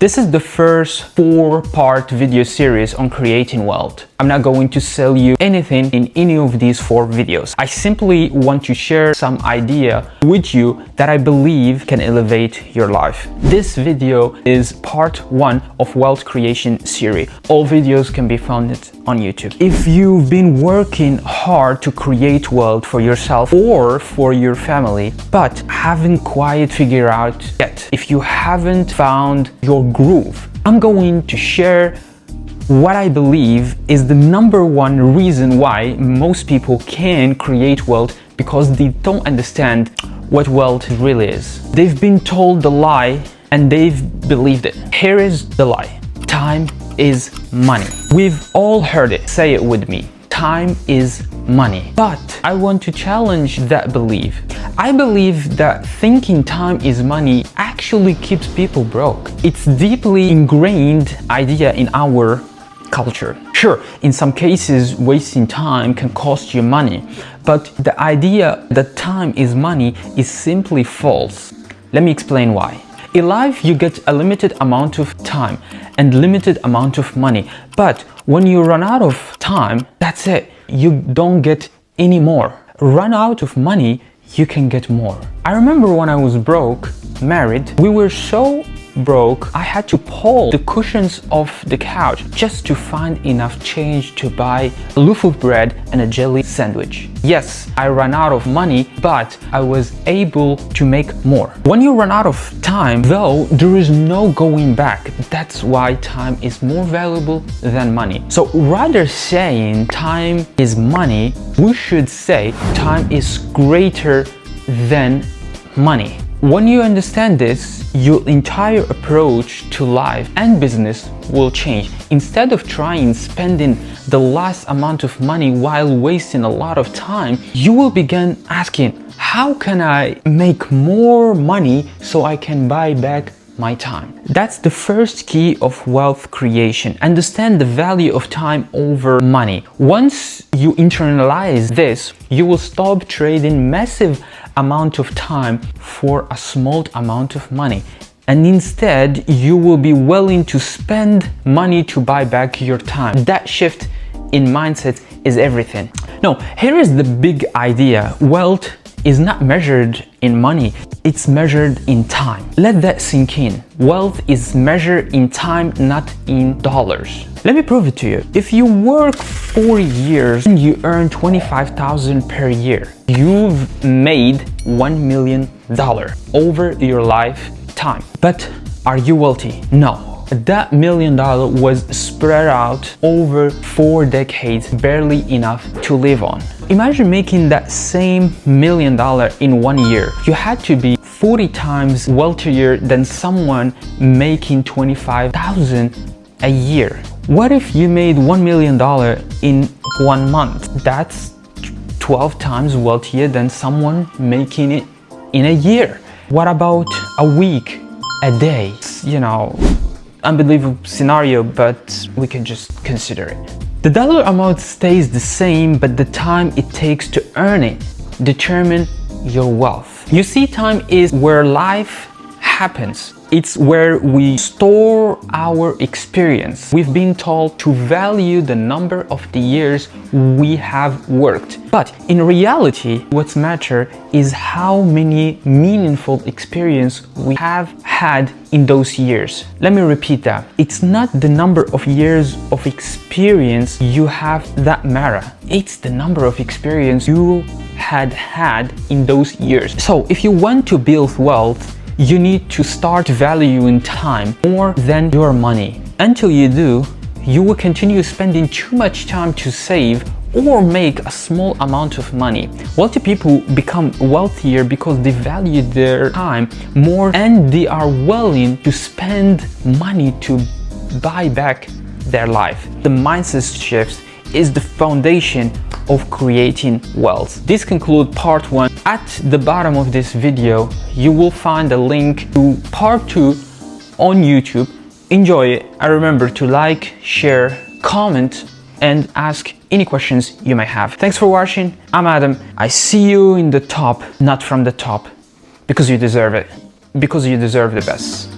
This is the first 4-part video series on creating wealth. I'm not going to sell you anything in any of these 4 videos. I simply want to share some idea with you that I believe can elevate your life. This video is part 1 of wealth creation series. All videos can be found on YouTube. If you've been working hard to create wealth for yourself or for your family, but haven't quite figured out yet, if you haven't found your groove, I'm going to share what I believe is the #1 reason why most people can create wealth, because they don't understand what wealth really is. They've been told the lie and they've believed it. Here is the lie. Time is money. We've all heard it. Say it with me. Time is money. But I want to challenge that belief. I believe that thinking time is money actually keeps people broke. It's deeply ingrained idea in our culture. Sure, in some cases, wasting time can cost you money, but the idea that time is money is simply false. Let me explain why. In life, you get a limited amount of time and limited amount of money, but when you run out of time, that's it. You don't get any more. Run out of money, you can get more. I remember when I was broke, married, we were so broke, I had to pull the cushions off the couch just to find enough change to buy a loaf of bread and a jelly sandwich. Yes, I ran out of money, but I was able to make more. When you run out of time, though, there is no going back. That's why time is more valuable than money. So rather saying time is money, we should say time is greater than money. When you understand this, your entire approach to life and business will change. Instead of trying spending the last amount of money while wasting a lot of time, you will begin asking, how can I make more money so I can buy back my time? That's the first key of wealth creation. Understand the value of time over money. Once you internalize this, you will stop trading massive amount of time for a small amount of money, and instead you will be willing to spend money to buy back your time. That shift in mindset is everything. Now, here is the big idea. Wealth is not measured in money, it's measured in time. Let that sink in. Wealth is measured in time, not in dollars. Let me prove it to you. If you work 40 years and you earn $25,000 per year, you've made $1 million over your lifetime. But are you wealthy? No. That $1 million was spread out over 4 decades, barely enough to live on. Imagine making that same $1 million in 1 year. You had to be 40 times wealthier than someone making $25,000 a year. What if you made $1 million in 1 month? That's 12 times wealthier than someone making it in a year. What about a week, a day? You know, unbelievable scenario, but we can just consider it. The dollar amount stays the same, but the time it takes to earn it determine your wealth. You see, time is where life happens. It's where we store our experience. We've been told to value the number of the years we have worked. But in reality, what's matter is how many meaningful experience we have had in those years. Let me repeat that. It's not the number of years of experience you have that matter. It's the number of experience you had in those years. So if you want to build wealth, you need to start valuing time more than your money. Until you do, you will continue spending too much time to save or make a small amount of money. Wealthy people become wealthier because they value their time more and they are willing to spend money to buy back their life. The mindset shift is the foundation of creating wealth. This concludes part 1. At the bottom of this video, you will find a link to part 2 on YouTube. Enjoy it. And remember to like, share, comment, and ask any questions you may have. Thanks for watching. I'm Adam. I see you in the top, not from the top, because you deserve it. Because you deserve the best.